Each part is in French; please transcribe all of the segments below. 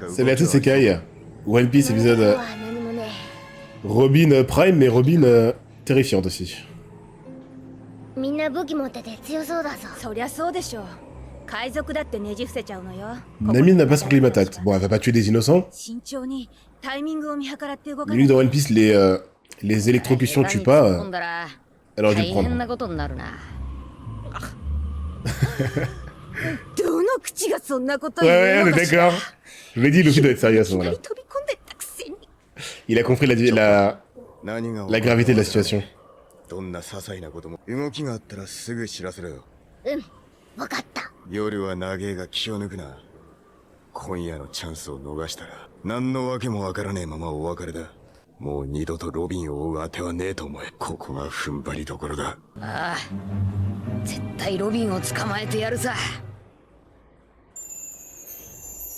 C'est Béatrice Sekai. One Piece épisode Robin Prime, mais Robin terrifiante aussi. Nami n'a pas son climat tact. Bon, elle va pas tuer des innocents. Lui dans One Piece, les électrocutions tuent pas. Elle aurait dû le prendre. Ouais, on est d'accord. Je l'ai dit, Luffy doit être sérieux à ce moment-là. Il a compris la gravité de la situation.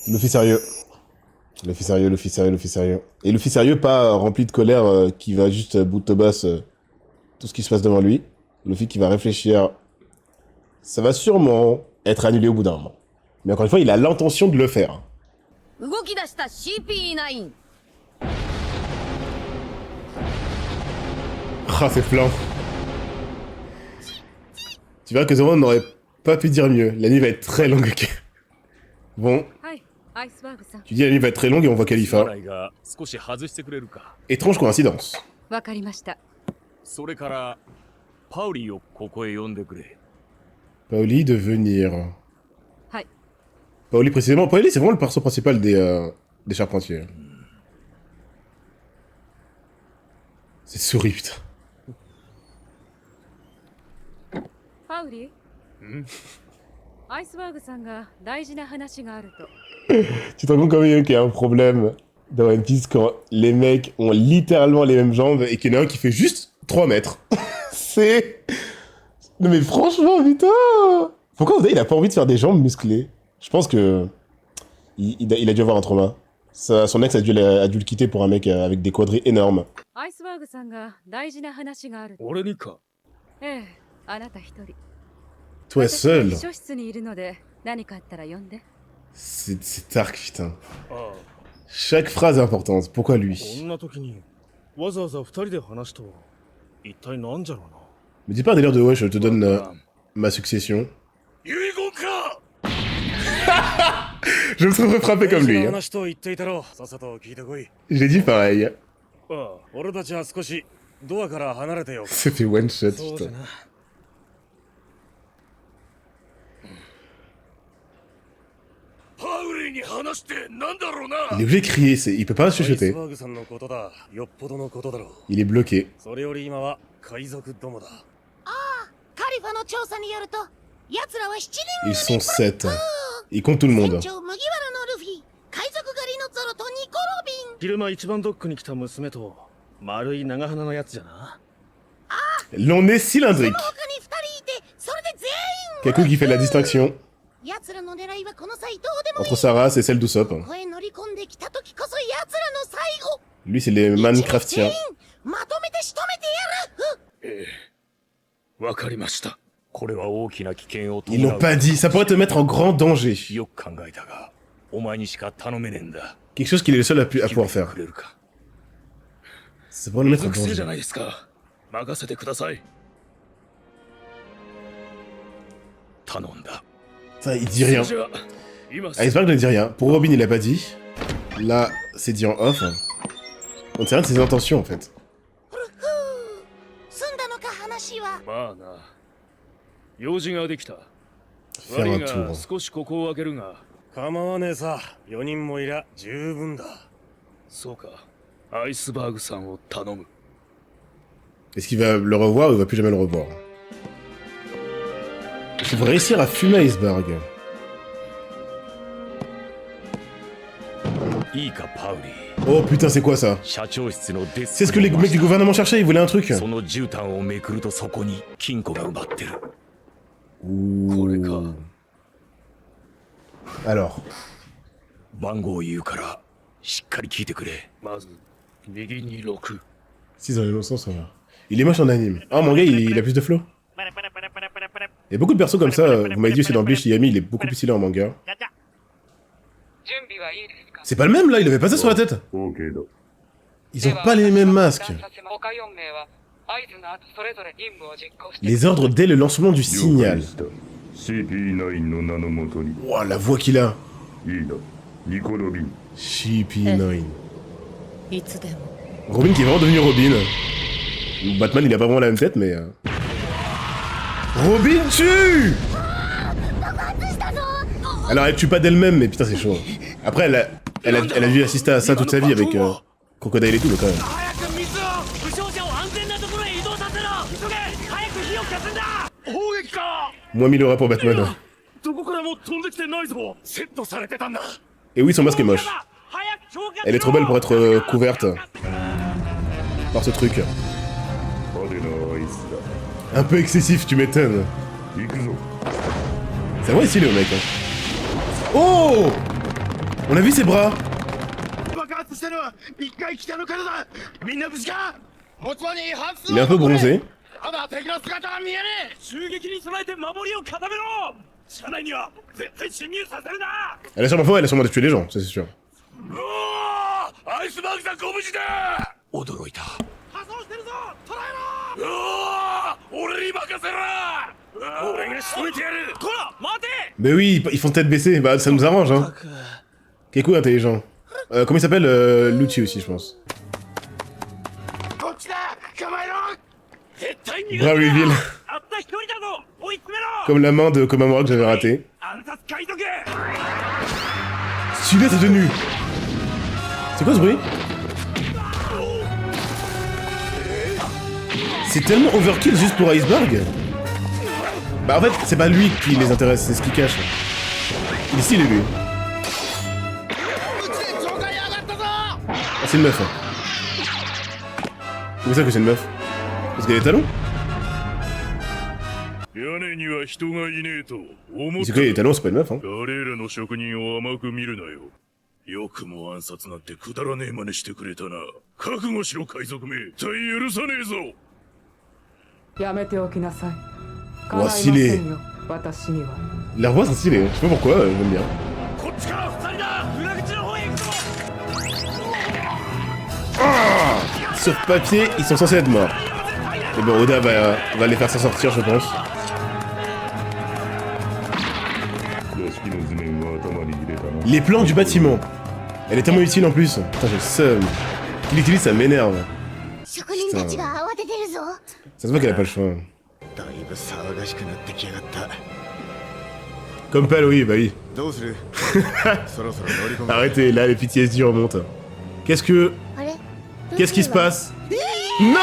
Luffy sérieux. Luffy sérieux, Luffy sérieux, Luffy sérieux. Et Luffy sérieux, pas rempli de colère, qui va juste bout de boss tout ce qui se passe devant lui. Luffy qui va réfléchir. Ça va sûrement être annulé au bout d'un moment. Mais encore une fois, il a l'intention de le faire. Ah, c'est flan. Tu vois que Zoro n'aurait pas pu dire mieux. La nuit va être très longue, ok. Bon. Tu dis la nuit va être très longue et on voit Khalifa. Étrange coïncidence. Paoli de venir. Paoli précisément. Paoli c'est vraiment le perso principal des charpentiers. C'est souris, putain. Paoli Tu te rends compte quand même qu'il y a un problème dans One Piece quand les mecs ont littéralement les mêmes jambes et qu'il y en a un qui fait juste 3 mètres. C'est... Non mais franchement, putain. Pourquoi il a pas envie de faire des jambes musclées? Je pense que... Il a dû avoir un trauma. Son ex a dû le quitter pour un mec avec des quadris énormes. Toi seul. C'est dark, putain. Chaque phrase est importante. Pourquoi lui? Me dis pas un délire de ouais, je te donne ma succession. Je me serais frappé comme lui. Hein. J'ai dit pareil. Ça fait one shot, putain. Il est obligé de crier, il peut pas chuchoter. Il est bloqué. Ils sont 7. Ils comptent tout le monde. Long nez cylindrique. Kaku qui fait la distinction entre sa race et celle d'Usopp. Lui, c'est les Minecraftiens. Ils l'ont pas dit, ça pourrait te mettre en grand danger. Quelque chose qu'il est le seul à pouvoir faire. Ça pourrait le mettre en danger. Ça, il dit rien. Iceberg ne dit rien. Pour Robin, il a pas dit. Là, c'est dit en off. On ne sait rien de ses intentions, en fait. Faire un tour. Est-ce qu'il va le revoir ou il va plus jamais le revoir? Il faut réussir à fumer Iceberg. Oh putain, c'est quoi ça? C'est ce que les mecs du gouvernement cherchaient, ils voulaient un truc. Ouh. Alors. 6 dans l'innocence, ça va. Il est moche en anime. Ah, mon gars, il a plus de flow. Il y a beaucoup de persos comme ça. Vous m'avez dit aussi dans Bleach, Yami, il est beaucoup plus stylé en manga. C'est pas le même là, il avait pas ça sur la tête. Ils ont pas les mêmes masques. Les ordres dès le lancement du signal. Ouah, la voix qu'il a. CP9. Robin qui est vraiment devenu Robin. Batman il a pas vraiment la même tête mais... Robin tue. Alors elle tue pas d'elle-même mais putain c'est chaud. Après elle a dû assister à ça toute sa vie avec Crocodile et tout mais quand même. Moins 1000 € pour Batman. Et oui son masque est moche. Elle est trop belle pour être couverte par ce truc. Un peu excessif, tu m'étonnes. C'est vrai stylé le mec. Hein. Oh! On a vu ses bras. Il est un peu bronzé. À la charme fois, elle a sûrement tué les gens, ça c'est sûr. Mais oui, ils font tête baissée, bah ça nous arrange hein. Kekou intelligent. Comment il s'appelle Lucci aussi je pense. Brave reveal. Comme la main de Komamura que j'avais raté. Celui-là t'es tenu. C'est quoi ce bruit? C'est tellement overkill juste pour Iceberg. Bah en fait c'est pas lui qui les intéresse, c'est ce qu'il cache. Il est stylé lui. Ah c'est une meuf hein. Comment ça que c'est une meuf? Parce qu'elle a des talons? C'est quoi les talons, c'est pas une meuf hein. よくも暗殺なんてくだらねえ真似してくれたな。覚悟しろ海賊め。絶対許さねえぞ。やめておきなさい。 Ouah, stylé. Leurs voix sont stylées, je sais pas pourquoi, j'aime bien. Ah, sur papier, ils sont censés être morts. Et bon, Oda va les faire s'en sortir, je pense. Les plans du bâtiment. Elle est tellement utile en plus. Putain, j'ai le seum. Qu'il utilise, ça m'énerve. Putain. Ça se voit qu'elle a pas le choix. Comme Pal, oui, bah oui. Arrêtez, là, les PTSD remontent. Qu'est-ce qui se passe? Non!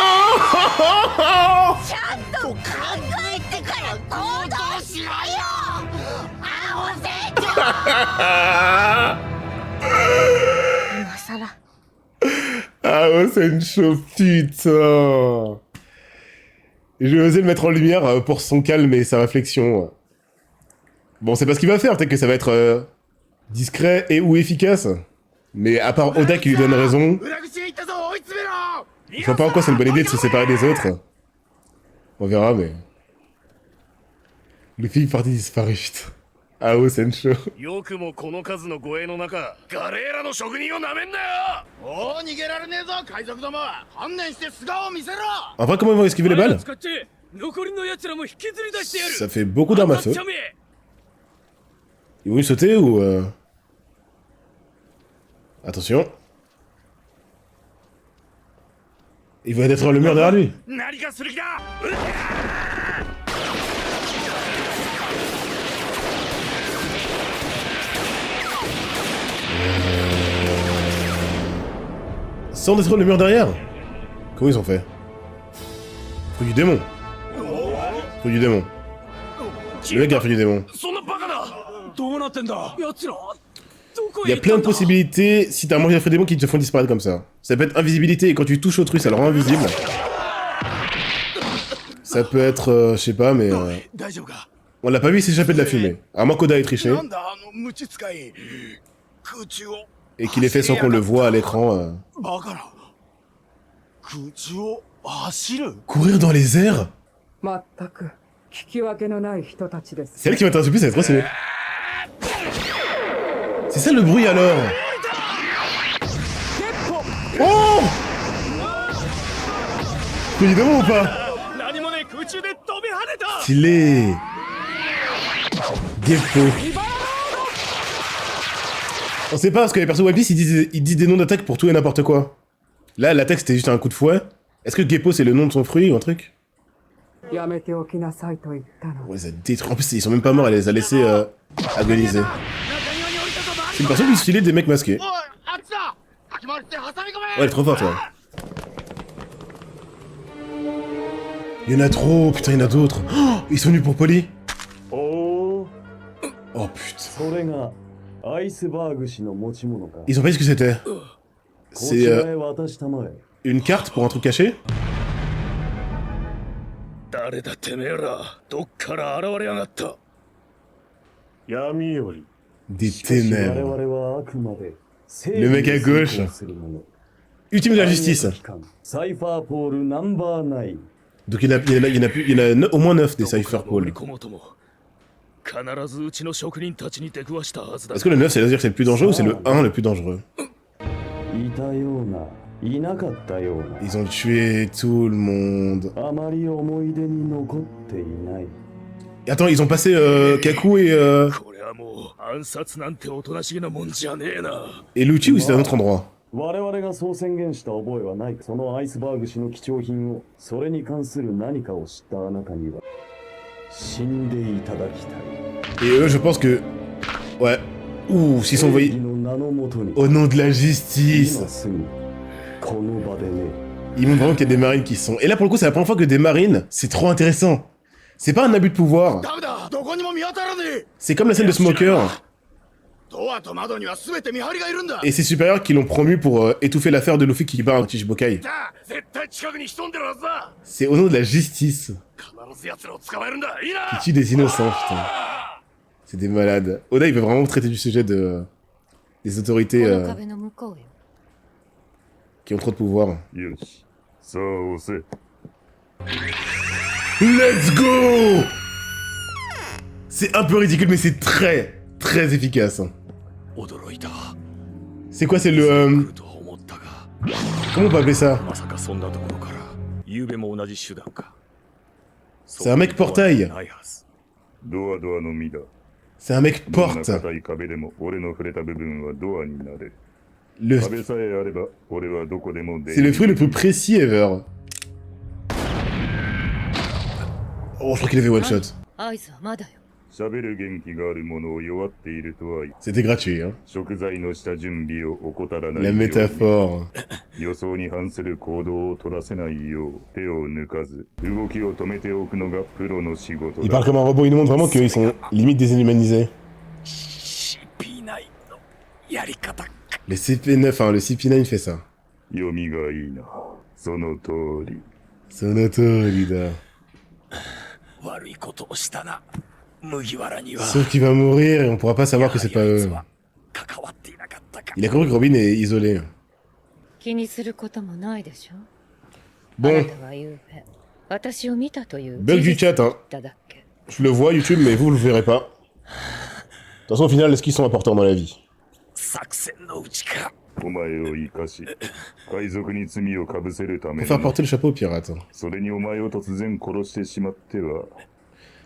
Ah ouais, c'est une chose, putain. Je vais oser le mettre en lumière pour son calme et sa réflexion. Bon, c'est pas ce qu'il va faire, peut-être que ça va être discret et ou efficace. Mais à part Oda qui lui donne raison, je vois pas en quoi c'est une bonne idée de se séparer des autres. On verra, mais... Luffy est parti disparu, putain. Ah ouais, c'est une show. En vrai, comment ils vont esquiver les balles? Ça fait beaucoup d'armes à feu. Ils vont y sauter ou... Attention. Il va détruire le mur derrière lui. Sans détruire le mur derrière? Comment ils ont fait? Faut du démon. Faut du démon. Le mec a fait du démon. Il y a plein de possibilités si t'as mangé un feu démon qui te font disparaître comme ça. Ça peut être invisibilité et quand tu touches autrui ça le rend invisible. Ça peut être, je sais pas mais... On l'a pas vu s'échapper de la fumée. À moins qu'Oda ait triché. Et qu'il ait fait sans qu'on le voit à l'écran. Courir dans les airs? C'est elle qui m'intéresse le plus, elle est trop stylée. C'est ça le bruit alors? Oh évidemment ou pas? 何もね空中で飛び跳ねた Stylé. Geppo. On sait pas parce que les persos One Piece ils disent des noms d'attaque pour tout et n'importe quoi. Là l'attaque c'était juste un coup de fouet. Est-ce que Geppo c'est le nom de son fruit ou un truc? やめておきなさいと言ったの。 On les a détruits. En plus ils sont même pas morts, elle les a laissés agoniser. C'est le perso le plus stylé des mecs masqués. おいあっちだかき回して挟み込め Ouais, elle est trop forte, ouais. Il y en a trop, putain, il y en a d'autres. Oh, ils sont venus pour Polly. おお、 Oh putain. それがアイスバーグ氏の持ち物か。 Ils ont pas dit ce que c'était. こ C'est ちらへ渡したまえ。 une carte pour un truc caché? 誰だてめえらどっから現れやがった 闇より。 Des しかし我 ténèbres. 々はあくまで Le mec à gauche. Ultime de la justice. サイファーポールナンバー9。 Donc il y en a au moins 9 des Cypher 乗り Paul. 込もうとも必ずうちの職人たちに出くわしたはずだ Est-ce que le 9 c'est dire que c'est le plus dangereux ou c'est le 1 le plus dangereux? いたような、いなかったような。 Ils ont tué tout le monde. あまり思い出に残っていない。 Et attends, ils ont passé Kakuこれはもう暗殺なんておとなしげなもんじゃねえな et Lucci ou c'est un autre endroit? 我々がそう宣言した覚えはない。そのアイスバーグ氏の貴重品を、それに関する何かを知ったあなたには死んでいただきたい。 Et eux, je pense que... Ouais. Ouh, s'ils sont envoyés... 正義の名のもとに Au nom de la 今 justice. すぐこの場でね。 Ils montrent vraiment qu'il y a des marines qui sont... Et là, pour le coup, c'est la première fois que des marines, c'est trop intéressant. C'est pas un abus de pouvoir. ダメだどこにも見当たらねえ C'est comme la scène de Smoker ドアと窓には全て見張りがいるんだ et ses supérieurs qui l'ont promu pour étouffer l'affaire de Luffy qui part en Chichibukai. さあ絶対近くに潜んでるはずだ C'est au nom de la justice 必ず奴らを捕まえるんだいいな qui tue des innocents, putain. C'est des malades. Oda, il veut vraiment traiter du sujet de... des autorités この壁の向こうよ。 qui ont trop de pouvoir. よしさあ押せ Let's go! C'est un peu ridicule, mais c'est très, très efficace. 驚いた C'est quoi, c'est le... 来ると思ったが comment on peut appeler ça? まさかそんなところから昨夜も同じ手段か C'est un mec portail. ないはずドアドアの実だ。 C'est un mec どんな porte. 硬い壁でも俺の触れた部分はドアになれる。 Le... 壁さえあれば俺はどこでも出 C'est le fruit le plus précis ever. Oh, je crois qu'il avait one shot. 合図はまだよ。喋る元気がある者を弱っているとは言い C'était gratuit, hein. 食材の下準備を怠らない La ように métaphore. 予想に反する行動を取らせないよう手を抜かず動きを止めておくのがプロの仕事 Il だ parle comme un robot, il nous montre vraiment qu'ils sont limite déshumanisés. CP9 のやり方 Le CP9, enfin le CP9 fait ça. 読みがいいなその通り Sonoto, leader. 悪いことをしたな麦わらには Sauf qu'il va mourir et on pourra pas savoir que c'est pas eux. 関わっていなかったか Il a compris que Robin est isolé. 気にすることもないでしょ。あ Bon, なたは夕べ、私を見たという bug du chat, hein. だだけ。 Je le vois YouTube, mais vous le verrez pas. De toute façon, au final, est-ce qu'ils sont importants dans la vie? 作戦のうちかお前を生かし海賊に罪をかぶせるため Pour faire に porter le chapeau aux pirates. それにお前を突然殺してしまっては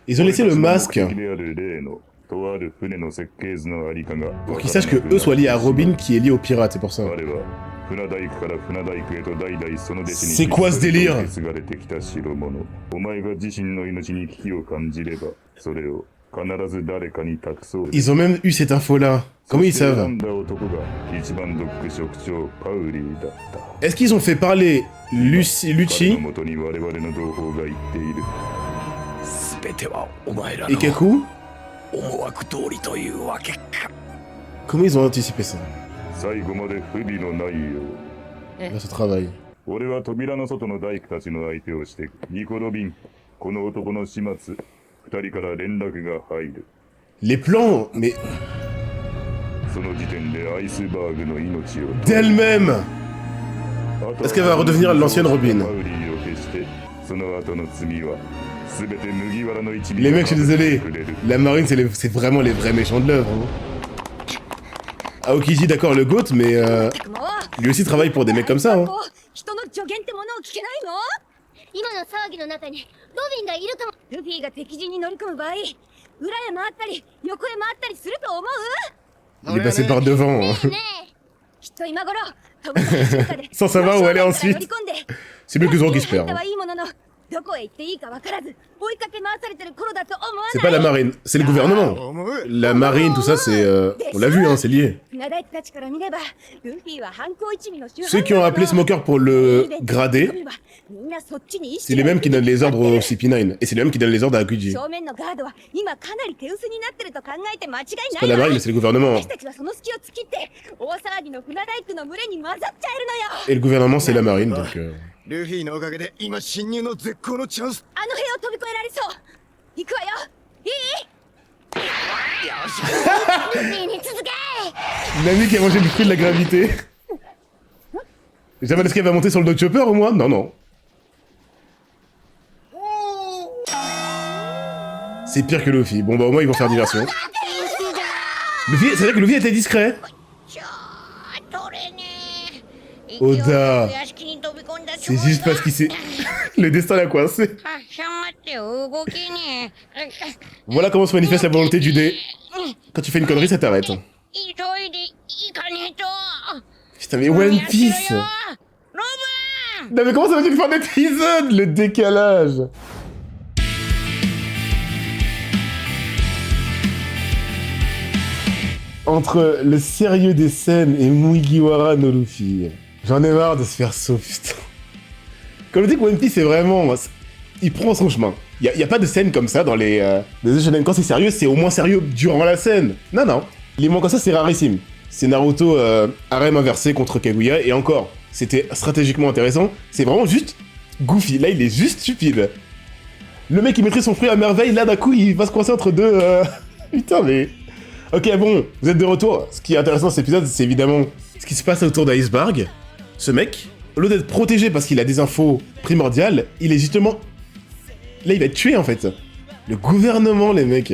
Ils ont laissé le masque 目的である例のとある船の設計図のありかが pour qu'ils sachent que eux soient liés à Robin qui est lié aux pirates, c'est pour ça. あれは船大工から船大工へと代々その弟子に C'est quoi ce délire 受け継がれてきた代物お前が自身の命に危機を感じればそれを必ず誰かに託そう Ils ont même eu cette info-là. Comment ils そして選 savent んだ男が一番ドック職長パウリーだった Est-ce qu'ils ont fait parler 彼 Lucci のもとに我々の同胞が言っている全てはお前ら et の Kaku? 思惑通りというわけか Comment ils ont anticipé ça? 最後まで不備のないよう Grâce au travail. 俺は扉の外の大工たちの相手をしてニコ・ロビンこの男の始末二人から連絡が入る Les plans, mais その時点でアイスバーグの命を d'elle-même! Est-ce qu'elle va redevenir l'ancienne Robin? パウリーを消してその後の罪は全て麦わらの一味 Les mecs, je suis désolé. くれる La marine, c'est vraiment les vrais méchants de l'œuvre. Hein. Aokiji, d'accord, le GOAT, mais lui aussi travaille pour des mecs comme ça, hein. 人の助言ってものを聞けないの？今の騒ぎの中にロビンがいるかも。ルフィが敵陣に乗り込む場合、裏へ回ったり横へ回ったりすると思う？ Il est passé par devant, hein. ねえ、きっと今頃飛ぶ中で Sans savoir où aller 乗 ensuite. り込んで C'est mieux que Zoro qui se 入っ perd, た hein. はいいものの、どこへ行っていいか分からず追いかけ回されてる頃だと思わ C'est ない？ pas la marine, c'est le gouvernement. La marine, tout ça, c'est... on l'a vu, hein, c'est lié. 船大たちから見れば、ルフィは犯行一味の主犯 Ceux qui ont appelé Smoker pour le grader, みんなそっちに意 c'est 識 les mêmes qui donnent les ordres au CP9. Et c'est les mêmes qui donnent les ordres à Aokiji. 正面のガードは今かなり手薄になってると考えて間違い C'est な pas い la わ。 marine, c'est le gouvernement. 私たちはその隙を突きって大騒ぎの船大工の群れに混ざっちゃえるのよ。 Et le gouvernement, c'est la marine, donc... ルフィのおかげで今侵入の絶好のチャンス。あの塀を飛び越えられそう。行くわよ。いい？ルフィに続け。 Nami qui a mangé le fruit de la gravité. Jamais est-ce qu'elle va monter sur le Dog Chopper au moins? Non, non. C'est pire que Luffy. Bon bah au moins ils vont faire diversion. Luffy, c'est vrai que Luffy était discret. Oda. C'est juste parce qu'il s'est... Le destin l'a coincé. Voilà comment se manifeste la volonté du dé. Quand tu fais une connerie, ça t'arrête. Putain mais One Piece. Non mais comment ça va-t-il faire d'épisode? Le décalage. Entre le sérieux des scènes et Mugiwara no Luffy, j'en ai marre de se faire sauve, putain. Comme je dis que One Piece, c'est vraiment... Il prend son chemin. Y a pas de scène comme ça dans les shonen. Quand c'est sérieux, c'est au moins sérieux durant la scène. Non, non. Les moments comme ça, c'est rarissime. C'est Naruto harem inversé contre Kaguya, et encore, c'était stratégiquement intéressant. C'est vraiment juste goofy. Là, il est juste stupide. Le mec, il maîtrise son fruit à merveille, là, d'un coup, il va se coincer entre deux... Putain, mais... Ok, bon, vous êtes de retour. Ce qui est intéressant dans cet épisode, c'est évidemment ce qui se passe autour d'Iceberg. Ce mec, au lieu d'être protégé parce qu'il a des infos primordiales, il est justement... Là, il va être tué, en fait. Le gouvernement, les mecs.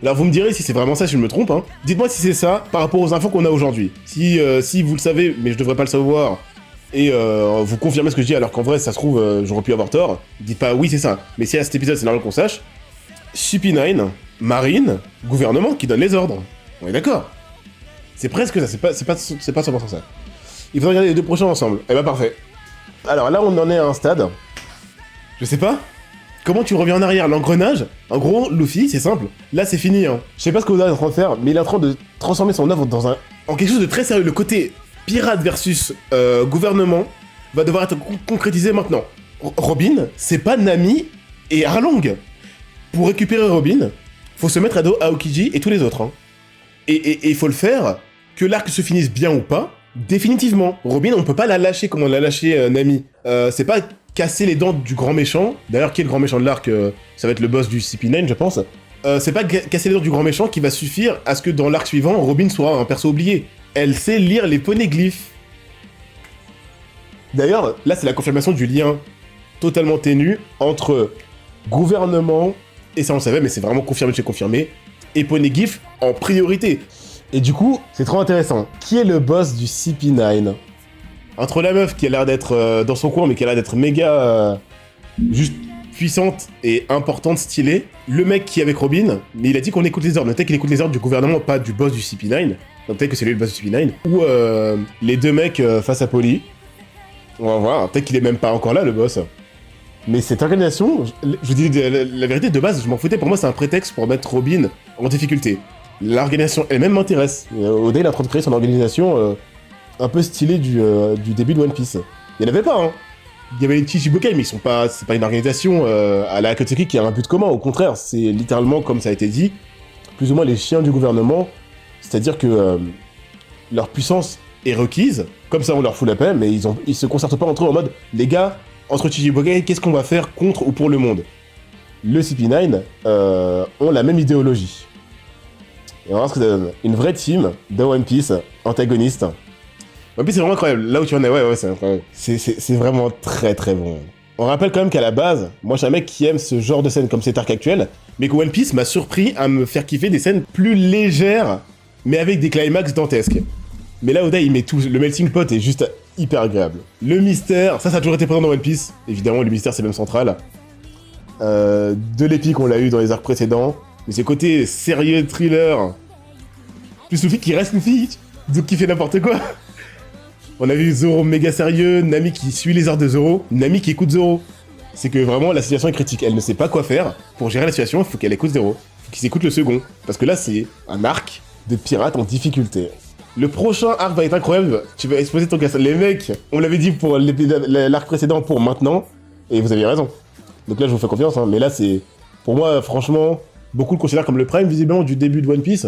Alors, vous me direz si c'est vraiment ça, si je me trompe, hein. Dites-moi si c'est ça par rapport aux infos qu'on a aujourd'hui. Si vous le savez, mais je devrais pas le savoir, et vous confirmez ce que je dis, alors qu'en vrai, ça se trouve, j'aurais pu avoir tort, dites pas oui, c'est ça. Mais si à cet épisode, c'est normal qu'on sache. CP9, Marine, gouvernement qui donne les ordres. On est d'accord. C'est presque ça, c'est pas 100% ça. Il faudrait regarder les deux prochains ensemble. Eh bah parfait. Alors là, on en est à un stade. Je sais pas. Comment tu reviens en arrière? L'engrenage? En gros, Luffy, c'est simple. Là, c'est fini, hein. Je sais pas ce que Oda est en train de faire, mais il est en train de transformer son œuvre en quelque chose de très sérieux. Le côté pirate versus gouvernement va devoir être concrétisé maintenant. Robin, c'est pas Nami et Arlong. Pour récupérer Robin, faut se mettre à dos Aokiji et tous les autres, hein. Et il faut le faire, que l'arc se finisse bien ou pas, définitivement. Robin, on peut pas la lâcher comme on l'a lâché Nami. C'est pas casser les dents du grand méchant. D'ailleurs, qui est le grand méchant de l'arc? Ça va être le boss du CP9, je pense. C'est pas casser les dents du grand méchant qui va suffire à ce que dans l'arc suivant, Robin soit un perso oublié. Elle sait lire les poneglyphes. D'ailleurs, là, c'est la confirmation du lien totalement ténu entre gouvernement, et ça on le savait, mais c'est vraiment confirmé de chez confirmé, et poneglyph en priorité. Et du coup, c'est trop intéressant. Qui est le boss du CP9? Entre la meuf qui a l'air d'être dans son coin, mais qui a l'air d'être méga juste puissante et importante, stylée, le mec qui est avec Robin, mais il a dit qu'on écoute les ordres. Peut-être qu'il écoute les ordres du gouvernement, pas du boss du CP9. Donc peut-être que c'est lui le boss du CP9. Ou les deux mecs face à Polly. On va voir. Peut-être qu'il est même pas encore là, le boss. Mais cette organisation, je vous dis la vérité, de base, je m'en foutais. Pour moi, c'est un prétexte pour mettre Robin en difficulté. L'organisation elle-même m'intéresse. Oda, il est en train de créer son organisation un peu stylée du début de One Piece. Il y en avait pas, hein. Il y avait les Chichibukai, mais ils sont pas... C'est pas une organisation à la Akatsuki qui a un but commun. Au contraire, c'est littéralement, comme ça a été dit, plus ou moins les chiens du gouvernement. C'est-à-dire que leur puissance est requise. Comme ça, on leur fout la paix, mais ils se concertent pas entre eux en mode « Les gars, entre Chichibukai, qu'est-ce qu'on va faire contre ou pour le monde ?» Le CP9 ont la même idéologie. Et on va voir ce que ça donne. Une vraie team de One Piece, antagoniste. One Piece, c'est vraiment incroyable. Là où tu en es, ouais, c'est incroyable. C'est vraiment très très bon. On rappelle quand même qu'à la base, moi je suis un mec qui aime ce genre de scène comme cet arc actuel, mais que One Piece m'a surpris à me faire kiffer des scènes plus légères, mais avec des climax dantesques. Mais là, Oda, il met tout. Le melting pot est juste hyper agréable. Le mystère, ça a toujours été présent dans One Piece. Évidemment, le mystère, c'est même central. De l'épique, on l'a eu dans les arcs précédents. Mais ce côté sérieux thriller. Plus Luffy qui reste Luffy. Zouk qui fait n'importe quoi. On a vu Zoro méga sérieux, Nami qui suit les ordres de Zoro, Nami qui écoute Zoro. C'est que vraiment, la situation est critique. Elle ne sait pas quoi faire. Pour gérer la situation, il faut qu'elle écoute Zoro. Il faut qu'ils écoutent le second. Parce que là, c'est un arc de pirates en difficulté. Le prochain arc va être incroyable. Tu vas exposer ton casse. Les mecs, on l'avait dit pour l'arc précédent pour maintenant. Et vous aviez raison. Donc là, je vous fais confiance. Hein. Mais là, c'est... Pour moi, franchement, beaucoup le considèrent comme le prime, visiblement, du début de One Piece.